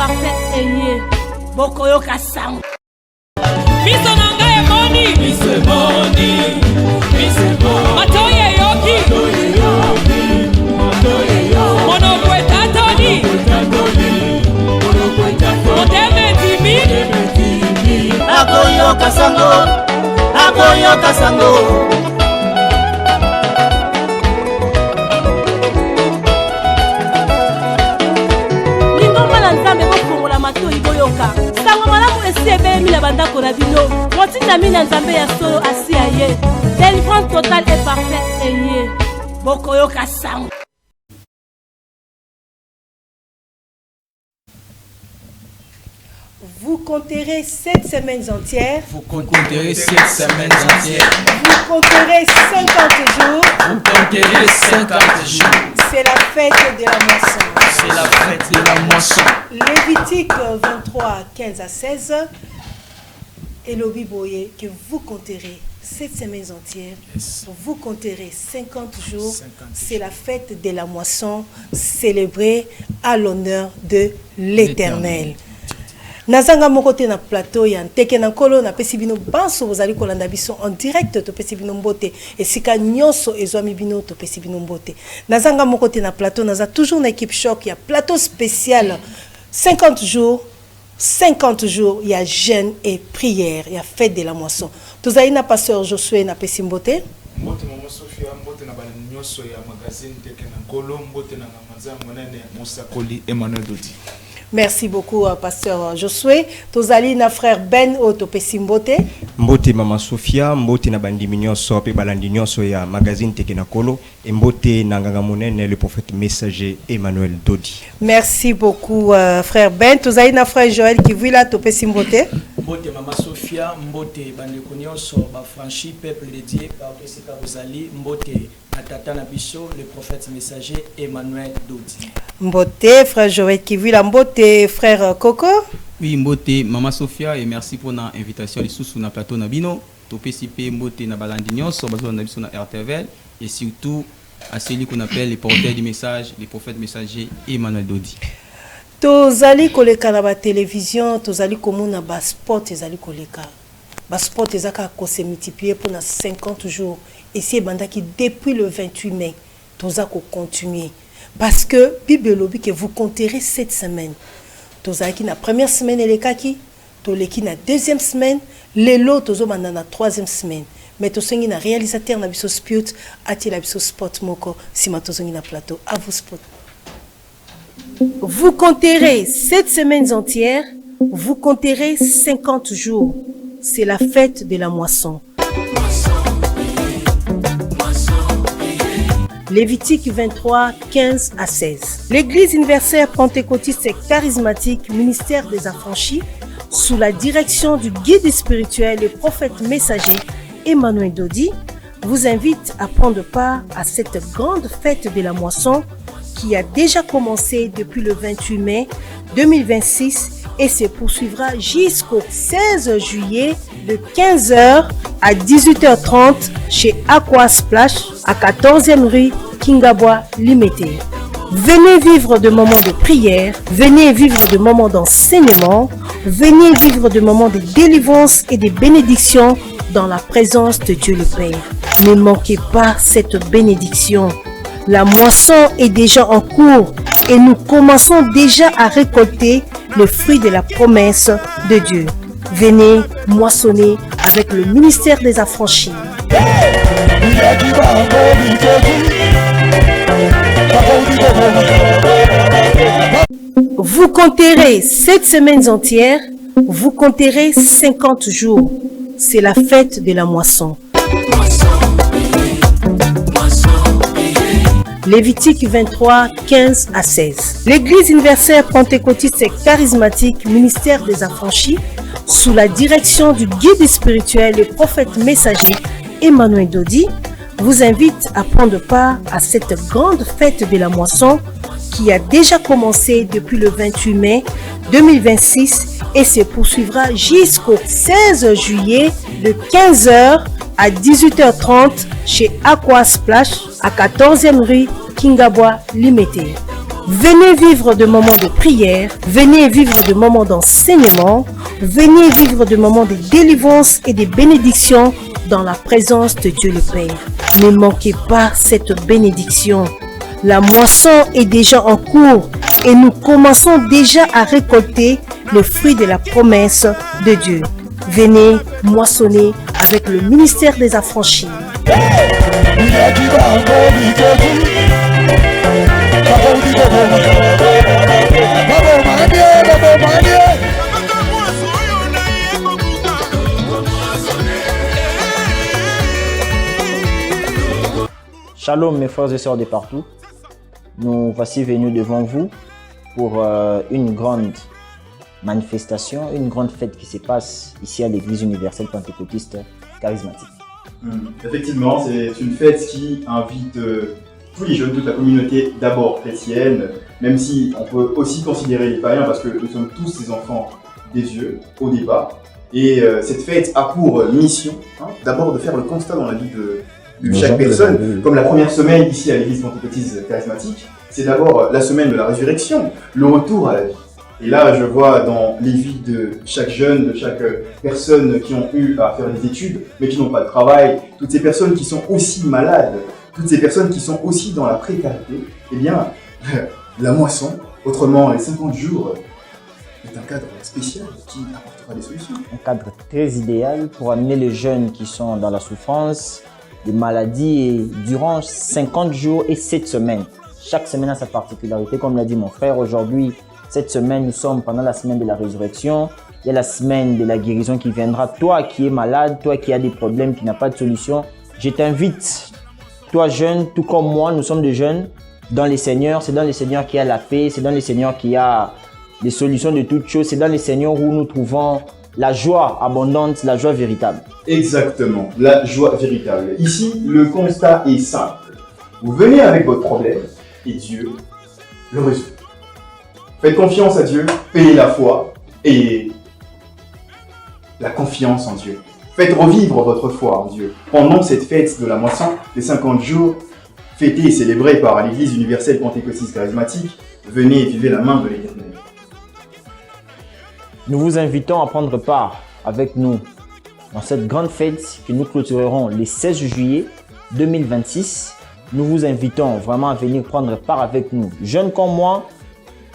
parfait eye bokoyoka sango Miso nanga emoni Matoye yoki Monokwe tatoni Moteme timi Akoyoka sango Lingoma la nzambe bokongola matoyi boyoka sango malamu esi ebelemi na bandako na bino motinda mina nzambe ya solo asi ya ye délivrance totale et parfaite eye bokoyoka sango. Vous compterez 7 semaines entières. Vous compterez 7 semaines entières. Vous compterez 50 jours. Vous compterez 50 jours. C'est la fête de la moisson. C'est la fête de la moisson. Lévitique 23, 15 à 16. Et le Biboye que vous compterez 7 semaines entières. Yes. Vous compterez 50 jours. 50 C'est la fête de la moisson célébrée à l'honneur de l'Éternel. Nazanga mokote na plateau ya nteke na kolo na pesi bino banso bozali kolanda biso en direct to pesi bino mbote esika nyonso ezwami bino to pesi bino mbote. Nazanga mokote na plateau naza toujours na équipe choc ya plateau spécial 50 jours il y a jeûne et prière, il y a fête de la moisson. Tozali na pasteur Josué na pesi mbote. Mbote mama Sophia mbote na bala nyonso ya magazine nteke na kolo mbote na ngamaza monene Mosakoli Emmanuel Dodi. Merci beaucoup, pasteur Josué. Tozali na frère Ben Otopesi Mbote. Mbote Mama Sophia, mbote na bandimi nyonso pe balandi nyonso ya magazine Tekena Kolo, et mbote na nganga monene le prophète messager Emmanuel Dodi. Merci beaucoup, frère Ben. Tozali na frère Joël Kivila Topesi Mbote. Mbote Mama Sophia, mbote bandeko nyonso ba franchi peuple de Dieu par Pesika Bozali, mbote Atata na biso le prophète messager Emmanuel Dodi. Mbote frère Joël Kivila, mbote frère Coco. Oui, mbote Mama Sophia et merci pour l'invitation sous na plateau na bino. Topesipe mbote na balandi nyonso bazo na biso na RTVL et surtout à celui qu'on appelle les porteurs du message, les prophètes messagers Emmanuel Dodi. Tozali koleka na ba télévision, tozali komona ba sport ezali koleka. Ba sport ezaka ko se multiplier pour 50 jours et c'est bandaki depuis le 28 mai. Toza ko continuer parce que Bible lobi que vous compterez 7 semaines. Tozaki na première semaine elekaki, toleki na deuxième semaine, lelo tozo banda na troisième semaine. Mais tosengi na réalisateur na biso sport ati la biso sport moko sima tozongi na plateau à vous sport. Vous compterez 7 semaines entières, vous compterez 50 jours. C'est la fête de la moisson. Lévitique 23, 15 à 16. L'Église universelle pentecôtiste et charismatique, ministère des affranchis, sous la direction du guide spirituel et prophète messager Emmanuel Dodi, vous invite à prendre part à cette grande fête de la moisson qui a déjà commencé depuis le 28 mai 2026 et se poursuivra jusqu'au 16 juillet de 15h à 18h30 chez Aqua Splash à 14e rue Kingabwa Limité. Venez vivre de moments de prière, venez vivre de moments d'enseignement, venez vivre de moments de délivrance et de bénédiction dans la présence de Dieu le Père. Ne manquez pas cette bénédiction. La moisson est déjà en cours et nous commençons déjà à récolter le fruit de la promesse de Dieu. Venez moissonner avec le ministère des affranchis. Vous compterez 7 semaines entières, vous compterez 50 jours. C'est la fête de la moisson. Lévitique 23, 15 à 16. L'Église universelle pentecôtiste et charismatique, ministère des affranchis, sous la direction du guide spirituel et prophète messager Emmanuel Dodi, vous invite à prendre part à cette grande fête de la moisson qui a déjà commencé depuis le 28 mai 2026 et se poursuivra jusqu'au 16 juillet de 15h à 18h30 chez Aqua Splash à 14e rue Kingabwa Limité. Venez vivre de moments de prière, venez vivre de moments d'enseignement, venez vivre de moments de délivrance et de bénédiction dans la présence de Dieu le Père. Ne manquez pas cette bénédiction. La moisson est déjà en cours et nous commençons déjà à récolter le fruit de la promesse de Dieu. Venez moissonner avec le ministère des Affranchis. Shalom mes frères et sœurs de partout. Nous voici venus devant vous pour une grande manifestation, une grande fête qui se passe ici à l'Église universelle pentecôtiste charismatique. Effectivement, c'est une fête qui invite tous les jeunes, toute la communauté d'abord chrétienne, même si on peut aussi considérer les païens parce que nous sommes tous des enfants des dieux au départ. Et cette fête a pour mission d'abord de faire le constat dans la vie de chaque personne, comme la première semaine ici à l'Église pentecôtiste charismatique, c'est d'abord la semaine de la résurrection, le retour à la vie. Et là, je vois dans les vies de chaque jeune, de chaque personne qui ont eu à faire des études, mais qui n'ont pas de travail, toutes ces personnes qui sont aussi malades, toutes ces personnes qui sont aussi dans la précarité, eh bien, la moisson, autrement les 50 jours, est un cadre spécial qui apportera des solutions. Un cadre très idéal pour amener les jeunes qui sont dans la souffrance, des maladies, et durant 50 jours et 7 semaines. Chaque semaine a sa particularité, comme l'a dit mon frère. Aujourd'hui, cette semaine, nous sommes pendant la semaine de la résurrection. Il y a la semaine de la guérison qui viendra. Toi qui es malade, toi qui as des problèmes, qui n'as pas de solution, je t'invite, toi jeune, tout comme moi, nous sommes des jeunes, dans les Seigneurs. C'est dans les Seigneurs qu'il y a la paix, c'est dans les Seigneurs qu'il y a les solutions de toutes choses. C'est dans les Seigneurs où nous trouvons la joie abondante, la joie véritable. Exactement, la joie véritable. Ici, le constat est simple. Vous venez avec votre problème et Dieu le résout. Faites confiance à Dieu, payez la foi et la confiance en Dieu. Faites revivre votre foi en Dieu. Pendant cette fête de la moisson, les 50 jours, fêtés et célébrés par l'Église universelle pentecôtiste charismatique, venez et vivez la main de l'Éternel. Nous vous invitons à prendre part avec nous dans cette grande fête que nous clôturerons le 16 juillet 2026. Nous vous invitons vraiment à venir prendre part avec nous. Jeunes comme moi,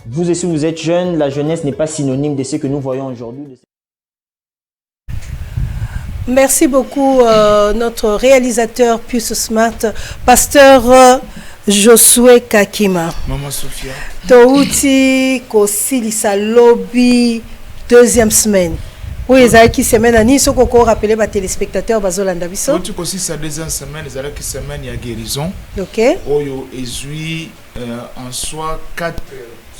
vous aussi vous êtes jeunes, la jeunesse n'est pas synonyme de ce que nous voyons aujourd'hui. Merci beaucoup notre réalisateur Pius Smart, pasteur Josué Kakima. Maman Sophia. Touti Kosilisa Lobby, deuxième semaine. Oui, qui semaine à Nice, on rappelé les téléspectateurs Bazolanda Bisso. Tu aussi sa deuxième semaine, il y a semaine il y a guérison. Ok. Oyo ezui en soi 4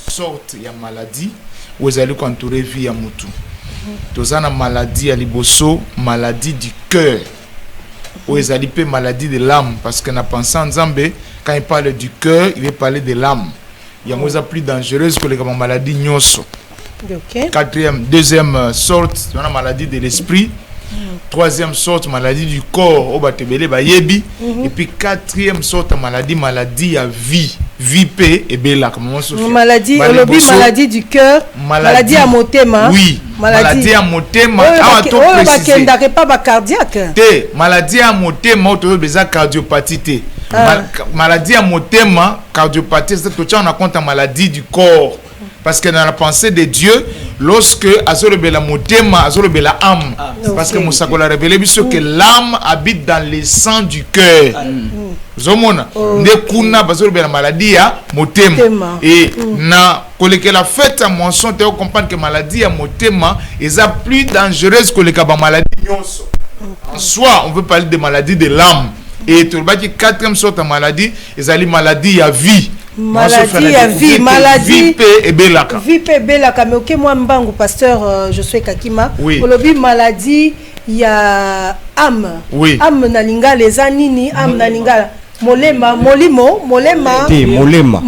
sortes de maladies où vous allez entourer vie à mutu. Tous en maladie à liboso, maladie du cœur. Où vous allez maladie de l'âme parce qu'on a pensé en Zambé quand il parle du cœur, il veut parler de l'âme. Il y a moins plus dangereuse que les maladies nyoso. Okay. Deuxième sorte, on a maladie de l'esprit. Troisième sorte, maladie du corps, au batebele bayebi. Et puis quatrième sorte, maladie à vie, P et bela. Maladie, maladie du cœur, maladie à motema. Oui, maladie à motema. Pas cardiaque. Maladie à motema, besoin cardiopathie. Maladie à motema, cardiopathie, c'est que tu as compte en maladie du corps. Parce que dans la pensée de Dieu, lorsque Azorobela Motema, Azorobela âme, parce que Moussa a révélé que l'âme habite dans le sang du cœur. Zomona, Nekuna, Azorobela maladie à Motema. Et na que la fête à moisson, tu comprends que maladie à Motema est plus dangereuse que les maladies. Soit on veut parler de maladie de l'âme. Et tu vois que quatrième sorte de maladie, c'est maladie à vie. Maladie à vie, maladie et belaka. Vie et belaka. Mais ok, moi mbangu pasteur Josué Kakima. Oui. Olobi maladie, il y a âme. Oui. Âme nalinga les anini, âme nalinga. Molema, molimo, molema. Molema.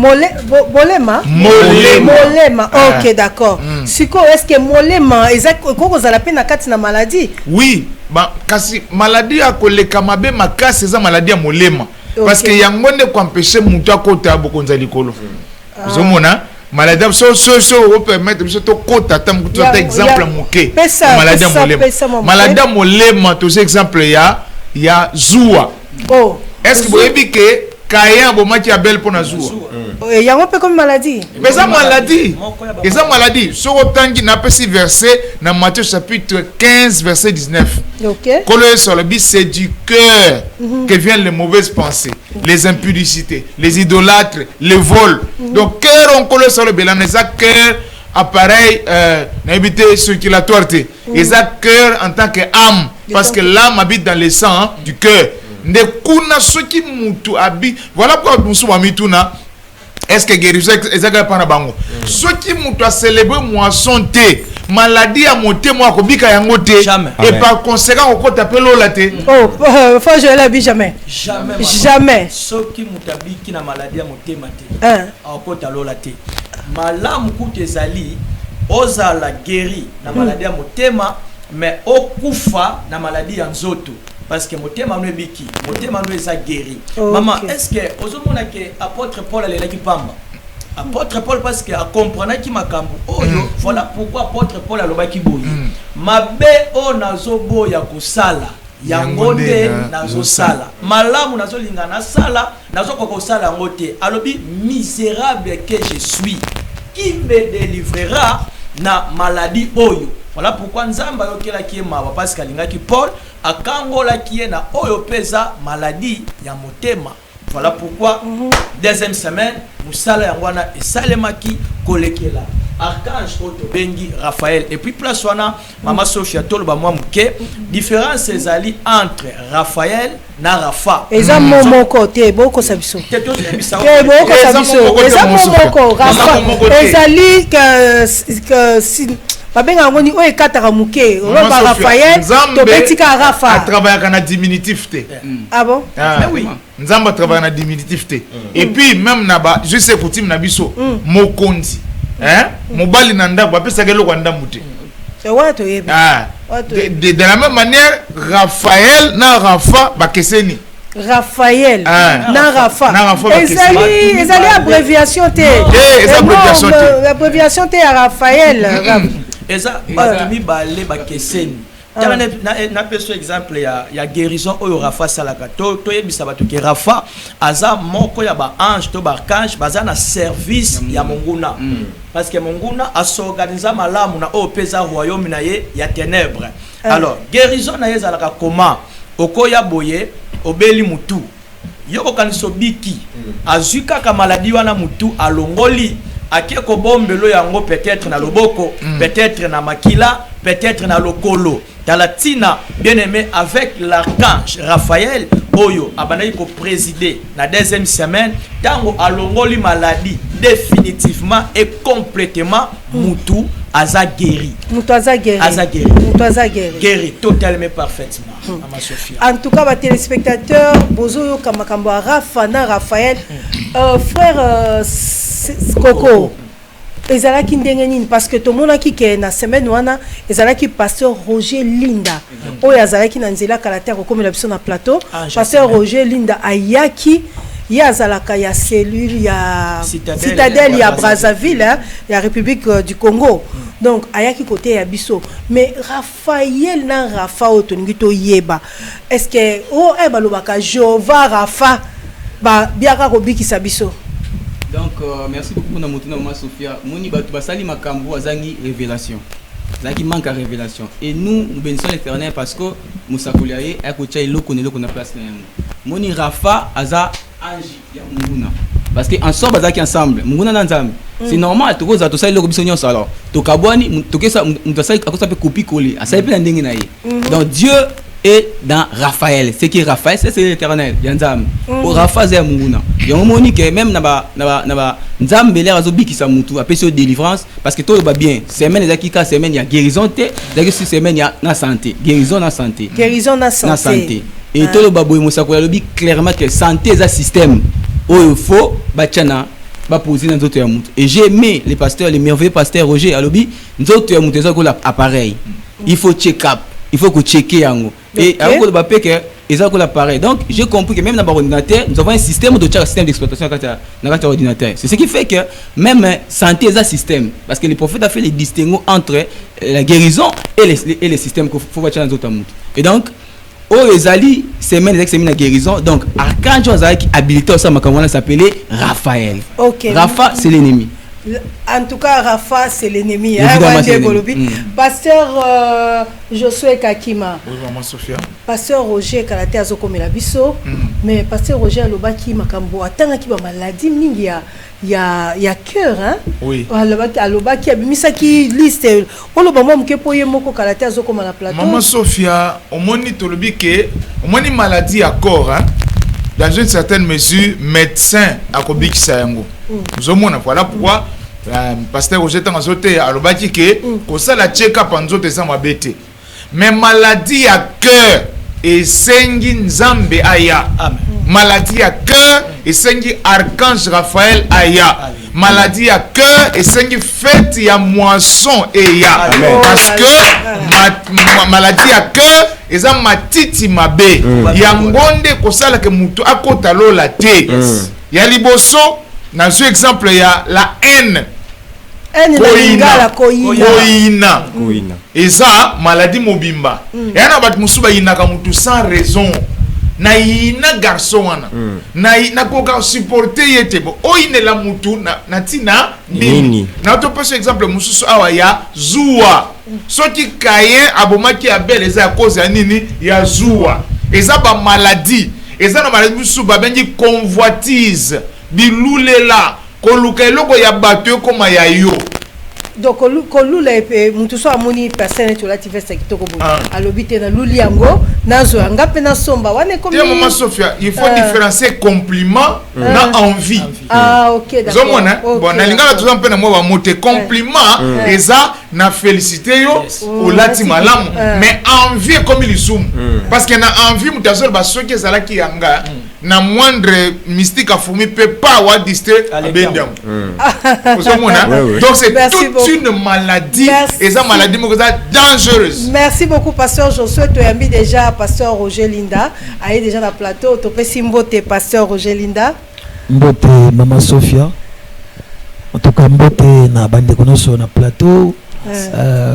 Molema. Ok, d'accord. Siko, est-ce que molema, exact, comment vous allez na kati na maladie? Oui, bah, kasi maladie à koleka mabe makasi, c'est maladie à molema. Parce que yangonde ko empêcher mutu akota bokonza likolo. Zomona maladie so permettre biso to kota tam to exemple moké maladie molema maladie molema to exemple ya zoua. Oh, est-ce que vous avez dit que Kayan bon match belle pour na zoua? Il y a un peu comme maladie. Mais ça maladie. Et ça maladie. Sur autant qu'il n'a pas si verset dans Matthieu chapitre 15 verset 19. OK. Quand sur le but c'est du cœur que viennent les mauvaises pensées, les impudicités, les idolâtres, les vols. Donc cœur on colle sur le bilan, mais ça cœur appareil n'habité circulatoire. Et ça cœur en tant que âme parce que l'âme habite dans le sang du cœur. Ne kuna soki mutu habite. Voilà pourquoi nous sommes mituna. Est-ce que guérison ezaka pana bango? Soki mutu a célébrer moisson té, maladie a monté moi ko bika yango té et par conséquent ko taper l'eau la té. Oh, faut je la bi jamais. Jamais. Soki mutu biki na maladie a monté maté. Ko ta l'eau la té. Malamu kutezali ozala guéri na maladie a motema mais okufa na maladie ya nzoto. Parce que motema no biki, motema no eza guéri. Maman, est-ce que ozomona que apôtre Paul allait qui pamba? Apôtre Paul parce que a comprendre ki makambo oyo, voilà pourquoi apôtre Paul alobaki boyi. Mabe o nazobo ya kosala, yango nde nazosala. Malamu nazolinga na sala, nazoko kosala ngote. Alobi misérable que je suis, qui me délivrera na maladie oyo. Voilà pourquoi Nzamba yokela ki mawa parce que alingaki Paul akangola ki na oyo pesa maladie ya motema. Voilà pourquoi deuxième semaine musala yangwana esalemaki kolekela archange oto bengi Raphaël et puis place wana mama Sophia toloba mwa muke différence ezali entre Raphaël na Rafa. Eza momoko te boko sabiso. Te boko sabiso. Eza momoko Rafa. Ezali que si babenga ngoni o ekataka muke roba Raphaël to betika Rafa. A travailler na diminutif te. Ah bon? Oui. Nzamba travaille na diminutif te. Et puis même na ba je sais coutume na biso mokonzi. Hein? Mobali nanda ba pesa kelo kwa ndambu te. C'est what to yebi. De la même manière Raphaël na Rafa ba keseni. Raphaël na Rafa. Ezali abréviation te. Abréviation te à Raphaël. Eza batumi balé ba keseni. Na peso exemple ya guérison oyo Rafa salaka to yebisa bato ke Rafa aza moko ya ba ange to ba archange baza na service ya monguna parce que monguna asorganiza malamu na o pesa royaume na ye ya ténèbres. Alors guérison na yeza la comment okoya boye obeli mutu yoko kaniso biki azuka ka maladie wana mutu alongoli akeko bombelo yango peut-être na loboko peut-être na makila peut-être na lokolo talatina bien aimé avec l'archange Raphaël oyo abanayi ko présider na deuxième semaine tango alongoli maladie définitivement et complètement mutu aza guéri. Mutu aza guéri. Aza guéri. Mutu aza guéri. Guéri totalement parfaitement. Maman Sophia. En tout cas, les téléspectateurs, bozo kamakambo Rafa na Raphaël, frère Coco. Ezalaki ndengenini parce que tout le monde qui est na semaine wana ezalaki pasteur Roger Linda oyo azalaki na nzela kalater comme la na plateau pasteur Roger Linda ayaki ya azalaka ya cellule ya citadelle ya Brazzaville ya République du Congo donc ayaki côté ya biso mais Raphaël na Rafa otoningi to yeba est-ce que o balobaka Jova Rafa ba biaka ko bikisa biso. Donc merci beaucoup pour notre maman Sophia. Moni batu basali makambo azangi révélation. Zaki manque à révélation et nous bénissons l'Éternel parce que musakoliaye akocha iloko ne loko na place na yango. Moni Rafa aza ange ya munguna. Parce que ensemble bazaki ensemble. Munguna na nzambe. C'est normal to koza to sali loko biso nyonso alors. To kabwani to kesa mutosali akosa pe copie coller. Asali pe na ndenge na ye. Donc Dieu et dans Raphaël, c'est qui Raphaël, c'est l'Éternel, Yanzam. Au Raphaël c'est Munguna. Il y a un moment que même naba Nzam belé azobi qui sa mutu appelle sur délivrance parce que tout va bien. Semaine les akika semaine il y a guérison té, d'ailleurs cette semaine il y a na santé, guérison na santé. Guérison na santé. Et tout le baboy Moussa ko lobi clairement que santé est un système où il faut bachana ba poser dans d'autres mutu. Et j'ai aimé les pasteurs, les merveilleux pasteurs Roger Alobi, d'autres mutu ça ko l'appareil. Il faut check up. Il faut que checker yango et alors que et ça l'appareil. Donc j'ai compris que même dans l'ordinateur, nous avons un système d'exploitation dans l'ordinateur. C'est ce qui fait que même santé est un système. Parce que le prophète a fait les distinguos entre la guérison et les systèmes qu'il faut voir dans les autres mondes. Et donc, Ezali, c'est même la guérison. Donc, Archange Ozali qui habilité ça, on s'appelait Raphaël. Okay. Rafa, c'est l'ennemi. En tout cas, Rafa, c'est l'ennemi. Pasteur Josué Kakima. Bonjour, maman Sophia. Pasteur Roger Kalate Azokomela Biso. Mais Pasteur Roger Alobaki Makambo, atangaki ba maladie mingi ya cœur, hein? Oui. Alobaki abimisaki liste. Oloba mo mke poye moko Kalate Azokomela plateau. Maman Sophia, au moni tolobi ke, au moni maladie à corps, hein? Dans une certaine mesure, médecin à Kobik Sayango. Nous avons voilà pourquoi pasteur Roger Tangazote a l'obaki que ça la check-up en zote sans m'abêter. Mais maladie à cœur et sengi Nzambe aya. Maladie à cœur et sengi Archange Raphaël aya. Maladie à cœur et sengi fête ya moisson et ya. Parce que maladie à cœur et ça matiti mabe. Ya ngonde kosala ke mutu akota lola te. Ya liboso dans ce exemple, il y a la haine. Koina. Et ça, maladie mobimba. Et on a battu musuba inaka mutu sans raison. Na ina garçon wana. Na koka supporter yete bo. O ine la mutu na tina nini. Na to pas exemple mususu awa ya zuwa. Soki kaye abomaki abel eza cause ya nini ya zuwa. Et ça ba maladie. Et ça na maladie musuba bengi convoitise. Bilulela koluka eloko ya bato koma ya yo. Donc kolula epe mutu so amoni personne to lati veste kitoko bo alobite na luli yango nazo anga pe na somba wane comme maman Sophia, il faut différencier compliment na envie. OK d'accord. Zomona bon na lingala tout peu na moi ba moté compliment eza na féliciter yo au lati malamu mais envie comme il zoom parce que na envie mutazol ba soki ezala ki yanga na moindre mystique a fourmi peut pas avoir distraire bendam. Donc c'est toute une maladie et ça maladie dangereuse. Merci beaucoup pasteur Josué Toyambi déjà pasteur Roger Linda est déjà dans le plateau to pesi mbote pasteur Roger Linda mbote maman Sophia en tout cas mbote na bande konoso na plateau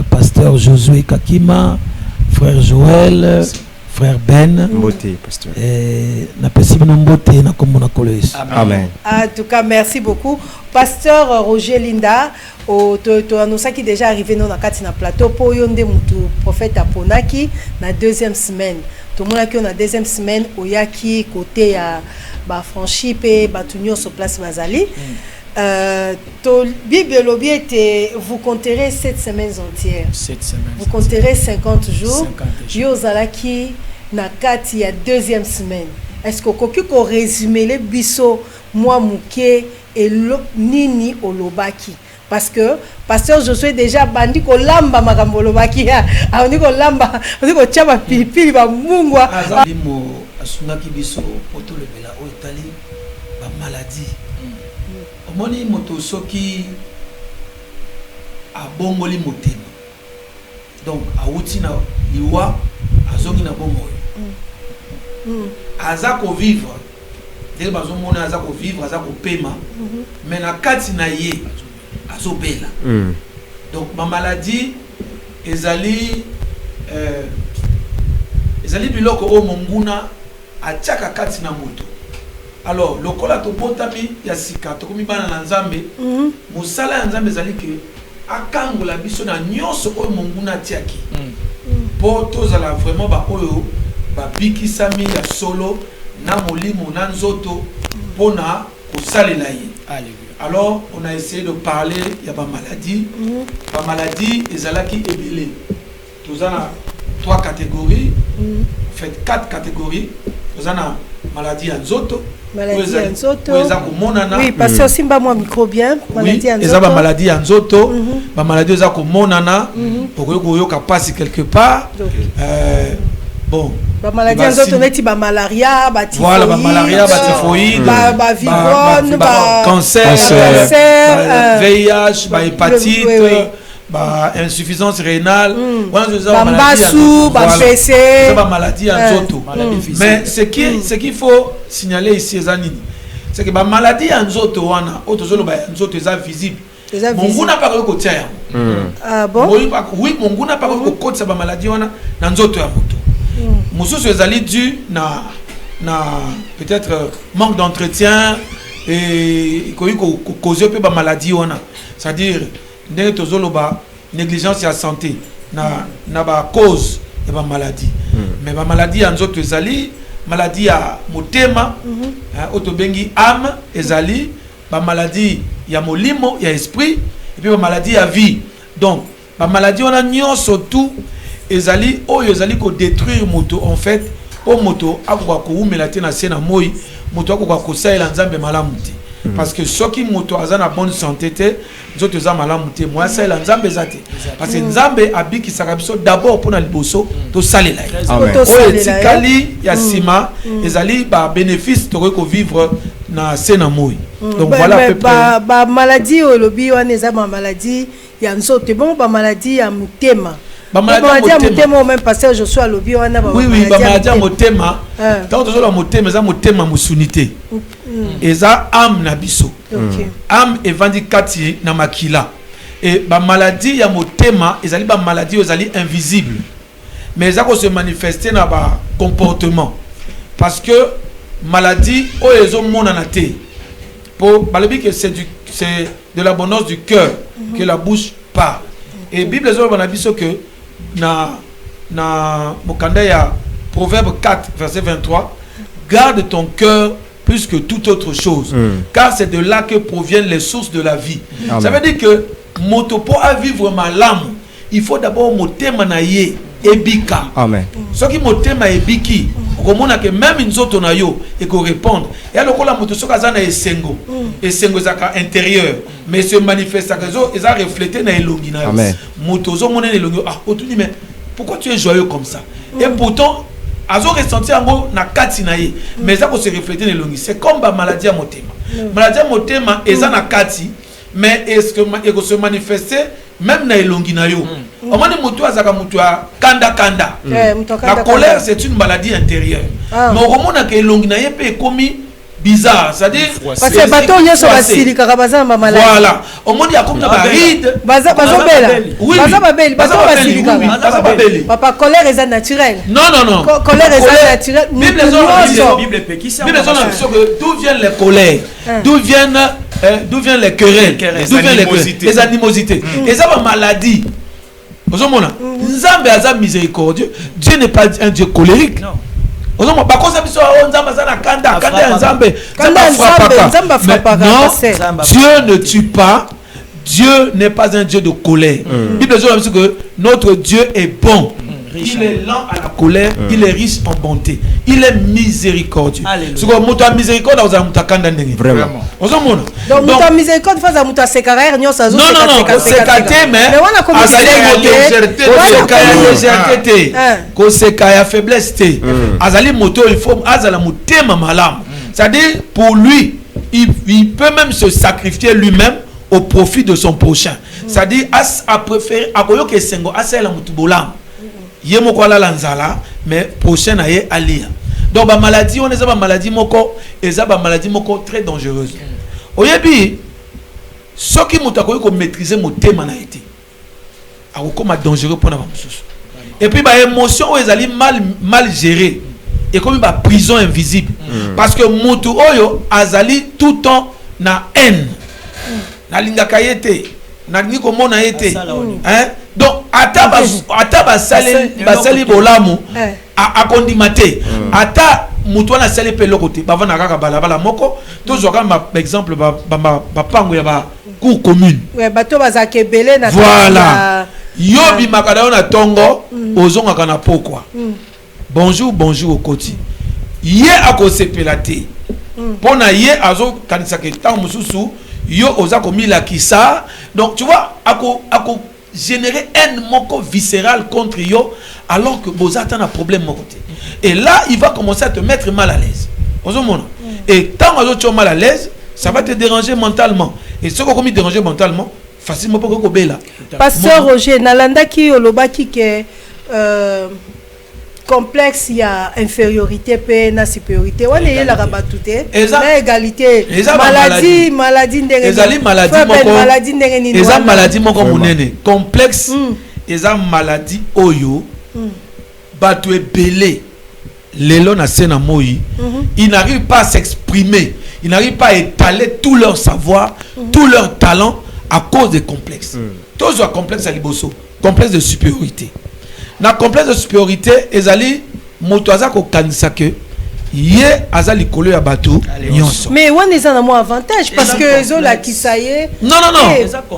pasteur Josué Kakima frère Joël frère Ben mbote pasteur na pesi bino mbote na kombo na koloes. Amen. En tout cas merci beaucoup pasteur Roger Linda to annonça qui déjà arrivé dans kati na plateau po yonde mutu prophète aponaki na deuxième semaine to mona ki na deuxième semaine oyaki côté ya ba franchi pe batunyo sur place bazali to Bible lobi était vous compterez 7 semaines entières. 7 semaines. Vous compterez 50 jours. Yo zalaki na kati ya deuxième semaine. Est-ce que koki ko résumer les biso moi muke et nini olobaki parce que pasteur Josué déjà bandi ko lamba makambo olobaki on dit ko lamba on dit ko chaba pilipili ba mungwa mo asunaki biso poto le bela o Italie ba maladie omoni moto soki abongoli motema donc awuti na liwa azongi na bongo aza ko vivre dès bazo mona aza ko vivre aza ko pema mais na kati na ye azobela donc ma maladie ezali biloko o monguna atiaka kati na moto. Alors lokola to botami ya sika to komi bana na Nzambe mosala ya Nzambe ezali ke akangola biso na nyonso o monguna atiaki po tozala vraiment ba oyo ba bikisami ya solo na molimo na nzoto pona kosalela ye. Alors on a essayé de parler il y a pas maladie ezalaki ebele tozana 3 catégories en fait 4 catégories tozana maladie ya nzoto maladie ya nzoto oui parce que simba moi microbien maladie ya nzoto eza ba maladie ya nzoto ba maladie eza ko monana pour yoka passe quelque part bon ba maladie ya nzoto neti ba malaria ba typhoïde voilà ba malaria ba typhoïde ba vibrone ba cancer VIH ba hépatite ba insuffisance rénale bambasu bapese ba maladie ya nzoto. Mais ce qu'il faut signaler ici c'est que ba maladie ya nzoto wana otozolo ba nzoto eza visible. Mungu n'a pas côté ya. Ah bon? Oui, Mungu n'a pas côté sa ba maladie wana na nzoto ya moto. Mususu ezali dû na peut-être manque d'entretien et causer peu ba maladie wana. C'est-à-dire ndenge tozolo ba négligence ya santé na ba cause ya ba maladie. Mais ba maladie ya nzoto ezali maladie ya motema otobengi âme ezali ba maladie ya molimo ya esprit et puis ba maladie ya vie. Donc ba maladie on a nyonso tout ezali oyo ezali ko détruire moto en fait o moto akwa ko umela te na sena moi moto akwa ko saela nzambe malamu te. Parce que ceux qui moto azana bonne santé te nzoto za malamu te moi saela nzambe zate parce que nzambe abiki sakabiso d'abord pour na liboso to salela o etikali ya sima ezali ba bénéfice to ko vivre na sena moi. Donc voilà à peu près ba maladie o lobi wana eza ba maladie ya nzoto bon ba maladie ya mutema. Ba maladie ya mutema même pasteur Joshua lobi wana ba oui ba maladie ya mutema tant que la mutema eza mutema musunité eza âme na biso âme evandikati na makila et ba maladie ya mutema ezali ba maladie ezali invisible mais eza ko se manifester na ba comportement parce que maladie o ezo mona na te pour balobi que c'est de l'abondance du cœur que la bouche parle et Bible ezo bana biso que na mokanda ya Proverbe 4 verset 23 garde ton cœur plus que toute autre chose car c'est de là que proviennent les sources de la vie. Amen. Ça veut dire que motopo a vivre malamu il faut d'abord motema na ye ebika. Amen. Ce qui motema ebiki komona que même nzoto na yo et ko répondre et alors la moto soka za na esengo esengo zaka intérieur mais se manifeste que zo eza refléter na elongi na yo moto zo mona elongi ah otuni mais pourquoi tu es joyeux comme ça et pourtant azo ressenti yango na kati na ye mais ça ko se refléter na elongi c'est comme ba maladie à motema maladie à motema eza na kati mais est-ce que il ko se manifester même na elongi na yo au moins moto azaka moto ya kanda la colère c'est une maladie intérieure mais au moins que elongi na ye pe komi bizarre c'est-à-dire parce que bato nyoso basilika kabaza ma maladie voilà au moins il y a comme ba ride bazobela oui bato basilika papa colère est naturel non colère est naturel Bible pekisa Bible que d'où viennent les colères d'où viennent les querelles d'où viennent les animosités et ça va maladie ozomona nzambe aza miséricordieux Dieu n'est pas un Dieu colérique non ozomona bakosa biso nzambe azana kanda nzambe frappaka Dieu ne tue pas Dieu n'est pas un Dieu de colère Bible dit que notre Dieu est bon. Il est lent à la colère, il est riche en bonté, il est miséricordieux. Ce que muta miséricorde vous a muta kanda ndenge. Vraiment. Ozomona. Donc muta miséricorde face à muta sekaraire nyo sazo sekate mais azali légèreté ko sekaya faiblesse té. Azali moto il faut azala mutema malamu. C'est-à-dire pour lui il peut même se sacrifier lui-même au profit de son prochain. C'est-à-dire à préférer akoyo ke sengo asala mutubolam. Yemo kwa la lanzala mais prochain aye alia. Donc ba maladie on eza ba maladie moko eza ba maladie moko très dangereuse. Oyebi ce qui mutako ko maîtriser motema na été. Akoma dangereux pour na mususu. Et puis ba émotion o ezali mal gérée et comme ba prison invisible parce que mutu oyo azali tout temps na haine. Na lingaka yete na niko mona yete hein donc ata ba sali bolamu a kondimate ata mutu na sali pelo côté bava na kaka balabala moko toujours comme exemple ba pango ya ba cour commune ouais bato bazake belé na voilà yobi makada na tongo ozonga kana pokwa bonjour au koti ye akosepela te pona ye azo kanisa ke tant mususu yo oza komi la kisa donc tu vois ako générer haine moko viscérale contre yo alors que bozata na problème moko te et là il va commencer à te mettre mal à l'aise et tant que tu es mal à l'aise ça va te déranger mentalement et ce qu'on commis déranger mentalement facilement pour ko bela. Pasteur Roger nalanda ki olobaki ke complexe il y a infériorité pe na supériorité wana ye la rabatute na égalité maladie ndenge ezali maladie ndenge ni eza maladie moko munene complexe eza maladie oyo batu ebele lelo na sena moyi ils n'arrivent pas à s'exprimer, ils n'arrivent pas à étaler tout leur savoir, tout leur talent à cause des complexes. Tous ont complexe à liboso, complexe de supériorité. Na complexe de supériorité ezali moto aza ko kanisa ke ye azali kolo ya bato nyonso. Mais on est un avantage parce que zo la kisaye. Non.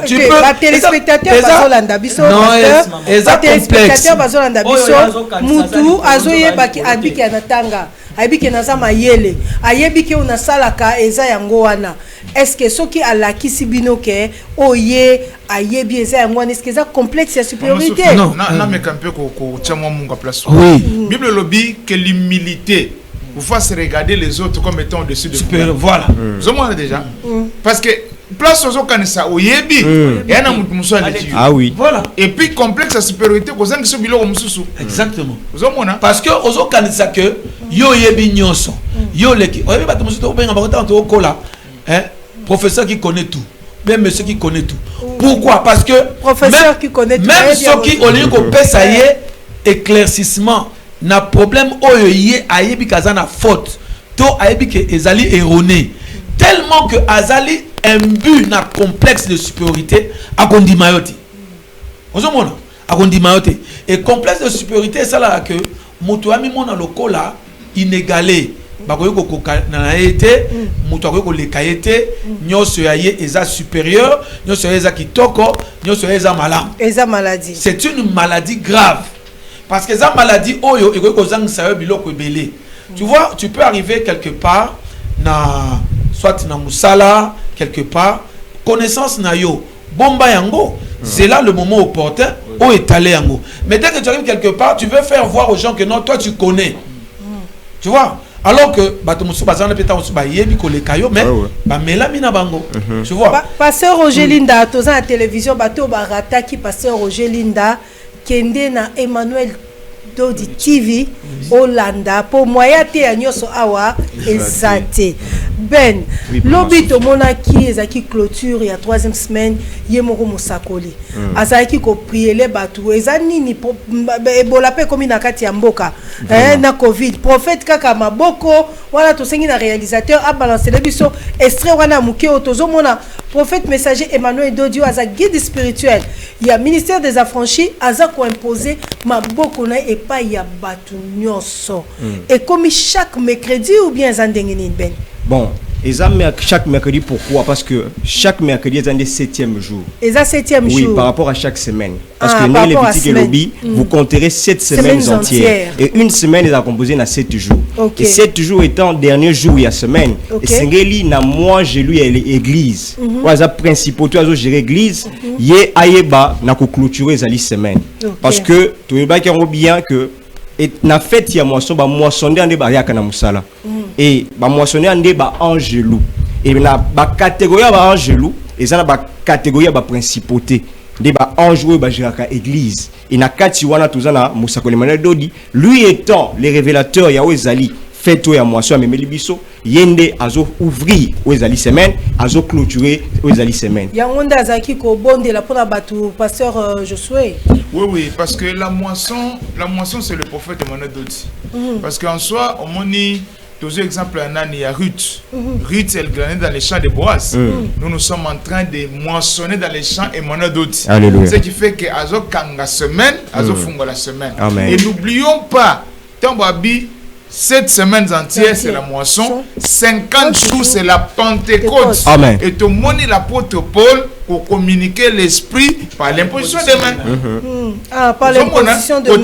Tu peux ba téléspectateur bazolanda biso ba téléspectateur bazolanda biso mutu azoye baki abiki anatanga abiki nazama yele ayebiki una salaka eza yango wana. Est-ce que soki alakisi bino ke oye ayebi eza yango wana est-ce que ça complexe ya supériorité? Non, mais quand peu ko tchamo munga place. Oui. Bible lobby que l'humilité vous fasse regarder les autres comme étant au-dessus de vous. Voilà. Vous avez déjà. Parce que place aux autres ça oyebi et un muso dessus. Ah oui. Voilà. Et puis complexe à supériorité ko zangi so bilo mususu. Exactement. Vous avez parce que aux autres ça que yo yebi nyonso. Yo leki. Oyebi ba mususu to benga ba to kola. Hein? Professeur qui connaît tout. Même monsieur qui connaît tout. Pourquoi? Parce que professeur qui connaît tout. Même ceux qui au lieu qu'on peut ça y est éclaircissement na problème oyo yé ayebi kazana faute. To ayebi que ezali erroné. Tellement que azali imbu na complexe de supériorité à kondi mayoti. Ozomona a kondi mayoti. Et complexe de supériorité ça là que moto ami mona lokola inégalé. Bakoyo ko na été moto ko le kayete nyoso yaye eza supérieur nyoso eza kitoko nyoso eza malam eza maladie. C'est une maladie grave parce que eza maladie oyo eko ko zangisa yo biloko ebele. Tu vois, tu peux arriver quelque part na soit na musala quelque part connaissance na yo bomba yango c'est là le moment opportun où étaler yango. Mais dès que tu arrives quelque part tu veux faire voir aux gens que non toi tu connais. Tu vois. Alors que batomusu bazana peta musu ba yebi ko le kayo mais ba melami na bango. Tu vois. Pasteur Roger Linda toza la télévision bato barata ki pasteur Roger Linda kende na Emmanuel Dodi TV Olanda pour moya te anyoso awa ezate. Ben lobi to mona ki ezaki clôture ya 3e semaine yemoko musakoli. Azaki ko prier les batu ezani ni ebola pe komi na kati ya mboka. Na Covid prophète kaka maboko wala to sengi na réalisateur a balancer le biso extrait wana muke otozo mona prophète messager Emmanuel Dodio aza guide spirituel. Il y a ministère des affranchis aza ko imposer maboko na epa ya batu nyonso. Et comme chaque mercredi ou bien zandengeni ben. Bon, chaque mercredi, pourquoi? Parce que chaque mercredi est un des 7e jours. Et ça 7e jour. Oui, par rapport à chaque semaine. Parce que nous, les petits lobby, vous compterez 7 semaines entières. Et une semaine est composée de 7 jours. Et 7 jours étant dernier jour, il y a semaine. Et c'est na moi, j'ai lu l'église. Voilà, principal, tu as géré l'église. Yé aïeba, na clôturer la semaine. Parce que, tu veux bien que, et na fête ya moisson ba moissonner ande ba yaka na musala et ba moissonner ande ba angelou et na ba catégorie ba angelou et ça na ba catégorie ba principauté de ba angelou ba jiraka église et na kati wana tozana musakole Emmanuel Dodi lui étant les révélateurs ya Wezali fête ya moisson à memeli biso yende azo ouvrir Wezali semaine azo clôturer Wezali semaine ya ngonda azaki ko bonde la pona batu pasteur Josué. Oui, parce que la moisson c'est le prophète Emmanuel Dodi. Parce qu'en soi, on dit, tous exemples, il y a Ruth. Ruth, elle glanait dans les champs de Boaz. Nous sommes en train de moissonner dans les champs Emmanuel Dodi. Ce qui fait que Azo Kanga semaine, Azo Fungo la semaine. Amen. Et n'oublions pas, Tambabi, 7 semaines entières, c'est la moisson. 50 jours, c'est la Pentecôte. Amen. Et tout le monde, l'apôtre Paul, pour communiquer l'esprit par l'imposition des mains. Par l'imposition de mains.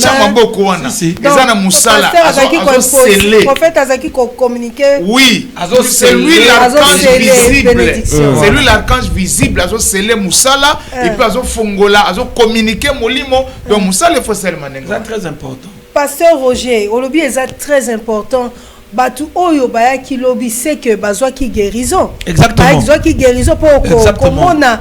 Le prophète Azaki communiquer. Oui, c'est lui l'archange visible. C'est lui l'archange visible. Azo scellé Moussala et puis Azo Fongola, Azo communiquer Molimo. Donc Moussala, il faut seulement. C'est très important. Pasteur Roger, au lobby est très important. Batu oyo baya ki lobby c'est que bazwa ki guérison. Exactement. Bazwa ki guérison pour comment on a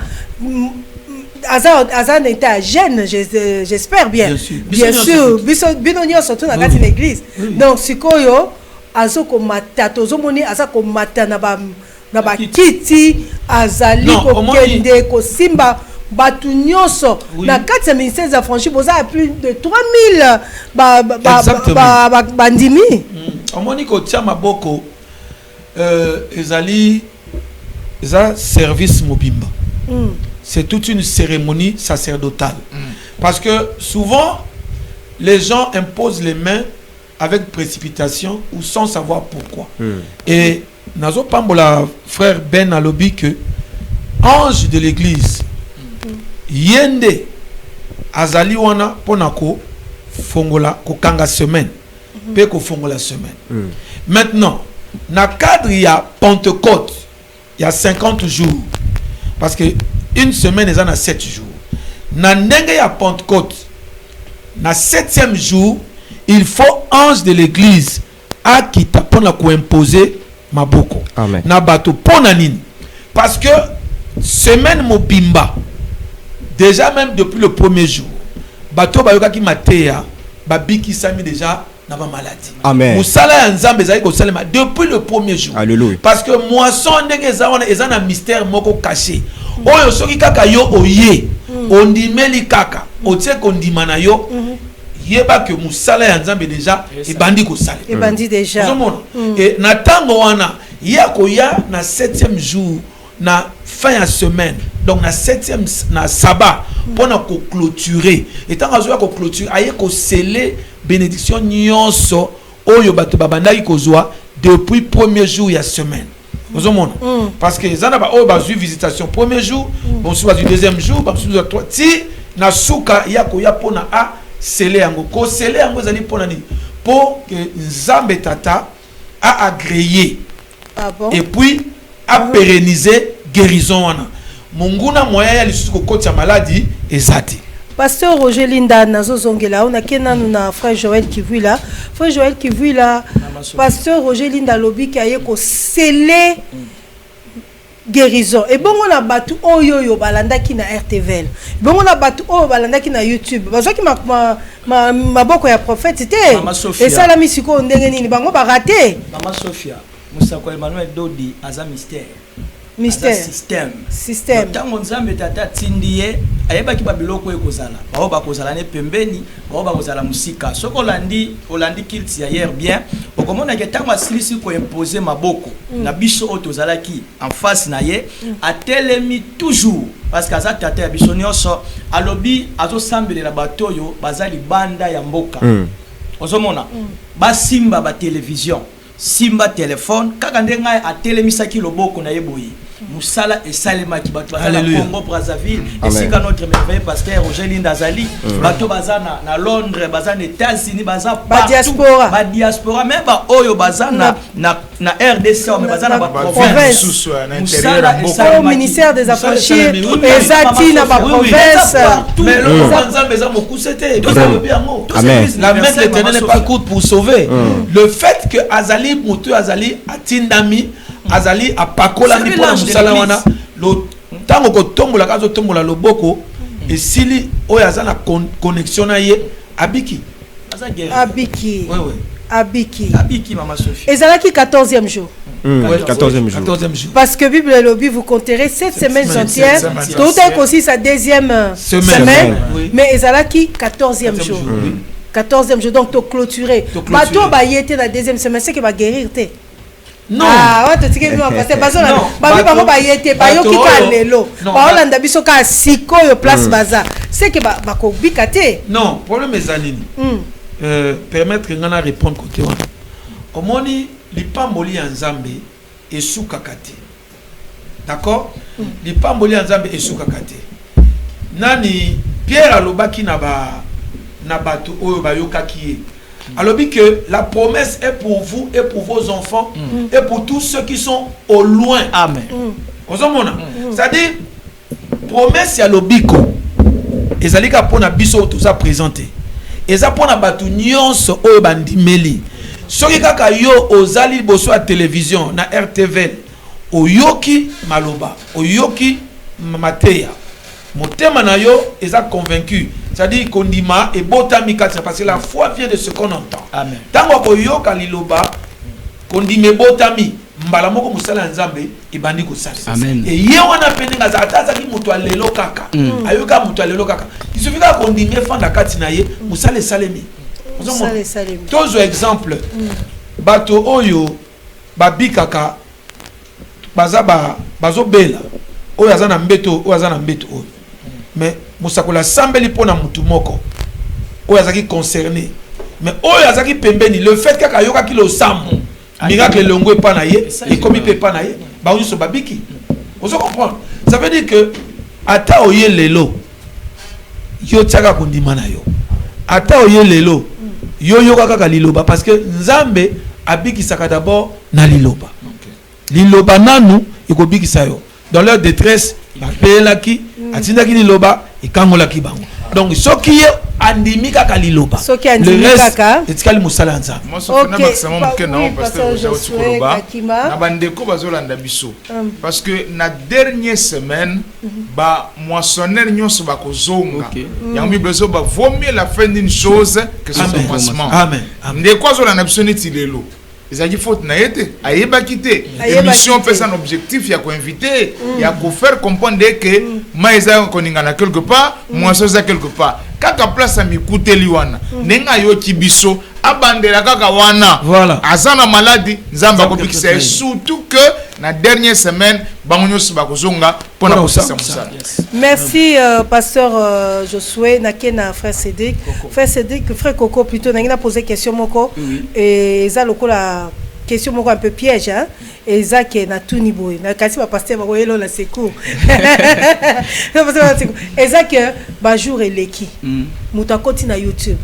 Azan était à Gênes, j'espère bien. Bien sûr. Binonio surtout dans l'église. Donc, sikoyo, azo ko mata, tozo moni aza ko mata na ba kiti, azali ko kende ko simba batu nyonso. Na 4 ministères des affranchis, boza a plus de 3000 bandimi. Omoni ko tia maboko ezali eza service mobimba. C'est toute une cérémonie sacerdotale. Parce que souvent, les gens imposent les mains avec précipitation ou sans savoir pourquoi. Et Nazo Pambola, frère Ben Alobi, que ange de l'église, Yende, Azali Wana, Ponako, Fongola, Kokanga semaine, Peko Fongola semaine. Maintenant, dans le cadre, il y a Pentecôte, il y a 50 jours. Parce que une semaine, ils en a 7 jours. Dans la Pentecôte, dans le 7e jour, il faut ange de l'église à qui t'a imposer ma boko. Na bato ponanine. Parce que semaine mobimba, déjà même depuis le premier jour, bato bayoka ki matéya, babiki sami déjà na ba maladie. Amen. Musala nzambe zali ko salema depuis le premier jour. Alléluia. Parce que moisson ndenge zawana ezana mystère moko caché. Oyo soki kaka yo oye, ondimeli kaka, otie kondima na yo. Yeba que musala ya nzambe déjà et bandi ko sale. Et bandi déjà. Et na tango wana ya koya na 7e jour na fin de semaine. Donc na 7e na sabbat pour na ko clôturer. Et tant azoya ko clôturer aye ko sceller bénédiction nyonso oyo bato babandaki kozwa depuis premier jour ya semaine. Parce que zana ba oyo bazu visitation premier jour, bon soit du deuxième jour, ba soit trois ti na suka ya koya pona a sele yango ko sele yango zali pona ni pour que Nzambe tata a agréé et puis a pérenniser guérison wana munguna moya ya lisusu ko kotia maladie ezati. Pasteur Roger Linda nazo zongela on a kenanu na frère Joël Kivula. Frère Joël Kivula, Pasteur Roger Linda lobi ki aye ko sele guérison. Et bon on a batu oyo balanda ki na RTVL. Bon on a batu oyo balanda ki na YouTube. Bazo ki maboko ya prophète te. Et ça la misiko ndenge nini bango ba raté. Mama Sophia, Musako Emmanuel Dodi aza mystère. Mystère. Système. Tango nzambe tata tindiye ayeba ki babiloko ekozala. Bao bakozala ne pembeni, bao bakozala musika. Soko Olandi kilti hier bien. Okomona ke tango asilisi ko imposer maboko na biso otozala ki en face na ye atelemi toujours parce que azata tata ya biso nyonso alobi azo sambele na batoyo bazali banda ya mboka. Ozomona basimba ba télévision simba téléphone kaka ndenga atelemisaki loboko na yeboyi musala et salema ki bato bazala Congo Brazzaville et c'est notre merveilleux pasteur Roger Linda Zali bato bazana na Londres bazana États-Unis baza ba diaspora même ba oyo bazana na RDC mais bazana ba province musala au ministère des affranchis ezati na ba province mais le nzambe za mokusete la main de l'Éternel n'est pas courte pour sauver. Le fait que Azali Moto Azali atindami Azali apakola ni pona musala wana lo tango ko tombola kazo tombola loboko et sili oyo azana connexion na ye abiki abiki Mama Sophie ezalaki 14e jour. 14e jour. Parce que Bible lobby vous compterez 7 semaines entières. Tout est aussi sa deuxième semaine. Mais ezalaki 14e jour. 14e jour donc to clôturer. Bato ba yete la deuxième semaine c'est que va guérir te. Non. Ah, ouais, tu sais que parce que bazola ba ba yete ba yo ki ka lelo. Ba olanda biso ka siko yo place baza. C'est que ba ko bikate. Non, problème ezalini. Permettre que ngana répondre côté wana. Omoni lipamboli ya Nzambe esuka kate. D'accord? Lipamboli ya Nzambe esuka kate. Nani Pierre alobaki na bato oyo bayokaki. Alors que la promesse est pour vous et pour vos enfants et pour tous ceux qui sont au loin. Amen. C'est-à-dire promesse ya lobiko ezalika pona biso tout ça présenté. Eza pona batu nyonso oyo bandimeli. Soki kaka yo ozali boso à télévision na RTV oyoki maloba, oyoki mateya. motema na yo eza convaincu, c'est-à-dire kondima et botami kati parce que la foi vient de ce qu'on entend. Amen. Tango koyoka liloba kondime botami mbala moko musala nzambe ibandi kosala. Amen. Et ye wana peninga za atazaki mutu alelo kaka. Ayoka mutu alelo kaka. Il suffit ka kondime fanda kati na ye musala salemi. Musala salemi. Tozo exemple bato oyo babikaka bazo bela oyo azana mbeto oyo mais musakola sambeli pona mutu moko oyo azaki concerné mais oyo azaki pembeni le fait kaka yoka ki lo samu miracle longo epa na ye et comme il peut pas na ye ba onyo so babiki vous comprenez, ça veut dire que ata oye lelo yo tiaka kondima na yo ata oye lelo yo yoka kaka liloba parce que nzambe abikisaka d'abord na liloba. Liloba nanu ekobikisa yo dans leur détresse bapelaki atindaki liloba ekangolaki bango. Donc soki ye andimi kaka liloba le reste etikali musala nzambe. Moi so na maximum que non parce que j'ai autre koloba na bandeko bazolanda biso parce que na dernière semaine ba moissonneur nyonso bakozonga yango besoin ba vaut mieux la fin d'une chose que son commencement. Amen. Ndeko azolanda biso neti lelo ezaki faute na yete ayeba kité émission peut un objectif ya ko inviter ya ko faire comprendre que maïza koningana quelque part moisson za quelque part kaka place à mikuteli wana nenga yo kibiso abandela kaka wana voilà azana maladie nzamba ko bikisa surtout que na dernière semaine bangonyo siba kozonga pona kosisa musala. Merci pasteur Josué nakena frère Cédric frère Coco plutôt nangina poser question moko et ça lokola question moko un peu piège hein et ça qui na tout niveau na kasi ba pasteur ba koyelo la secours et ça que ba jour eleki mutakoti na YouTube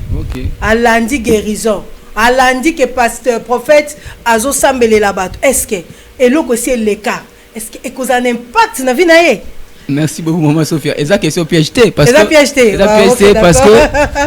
alandi guérison alandi que pasteur prophète azo sambele la bato est-ce que et loko c'est le cas est-ce que cause un impact na vie na ye. Merci beaucoup maman Sophia. Et ça question piègeté parce que parce que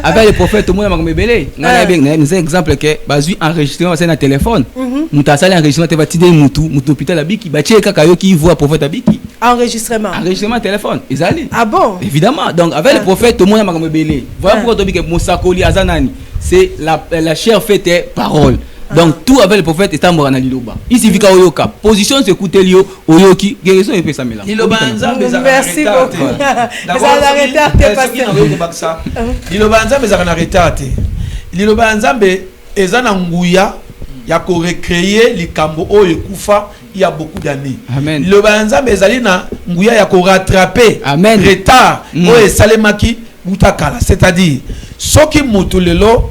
avec les prophètes tout le monde m'a mebelé. Ngana bien un exemple que bazui enregistrement c'est na téléphone. Muta sala enregistrement te va tide mutu hôpital abiki ba cheka kayo qui voit prophète abiki. Enregistrement téléphone. Ezali. Ah bon? Évidemment. Donc avec les prophètes tout le monde m'a mebelé. Voilà pourquoi to biki musakoli azanani. C'est la chair faite parole. Donc tout avec le prophète est mort en liloba. Ici vika oyoka. Position c'est écouter lio oyoki guérison et ça mela. Liloba nzambe za merci beaucoup. Liloba nzambe za na retate. Liloba nzambe ezana nguya ya ko recréer likambo oyo kufa il y a beaucoup d'années. Amen. Liloba nzambe ezali na nguya ya ko rattraper retard oyo salemaki butakala. C'est-à-dire soki mutulelo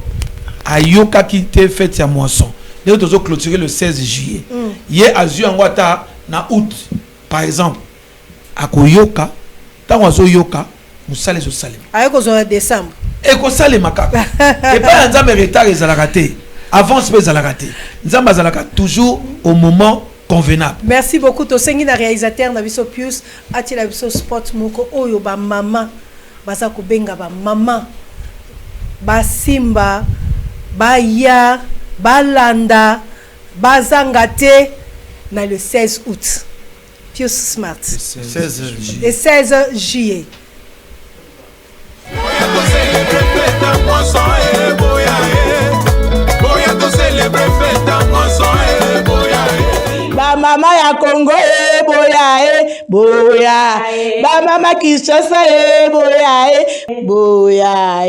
ayoka qui te fait ya moisson. Nous devons clôturer le 16 juillet. Hier azu angwata na août par exemple. Akoyoka tango azo yoka musale zo salema. Ayoko zo décembre. Et ko salema kaka. Et pas nzambe retard ezalaka te. Avance pas ezalaka te. Nzambe ezalaka toujours au moment convenable. Merci beaucoup to sengi na réalisateur na biso Pius ati la biso sport moko oyo ba mama baza ko benga ba mama ba simba baya balanda bazangate na le 16 août Pius Smart le 16 juillet ba mama ya Congo boya ba mama Kinshasa boya boya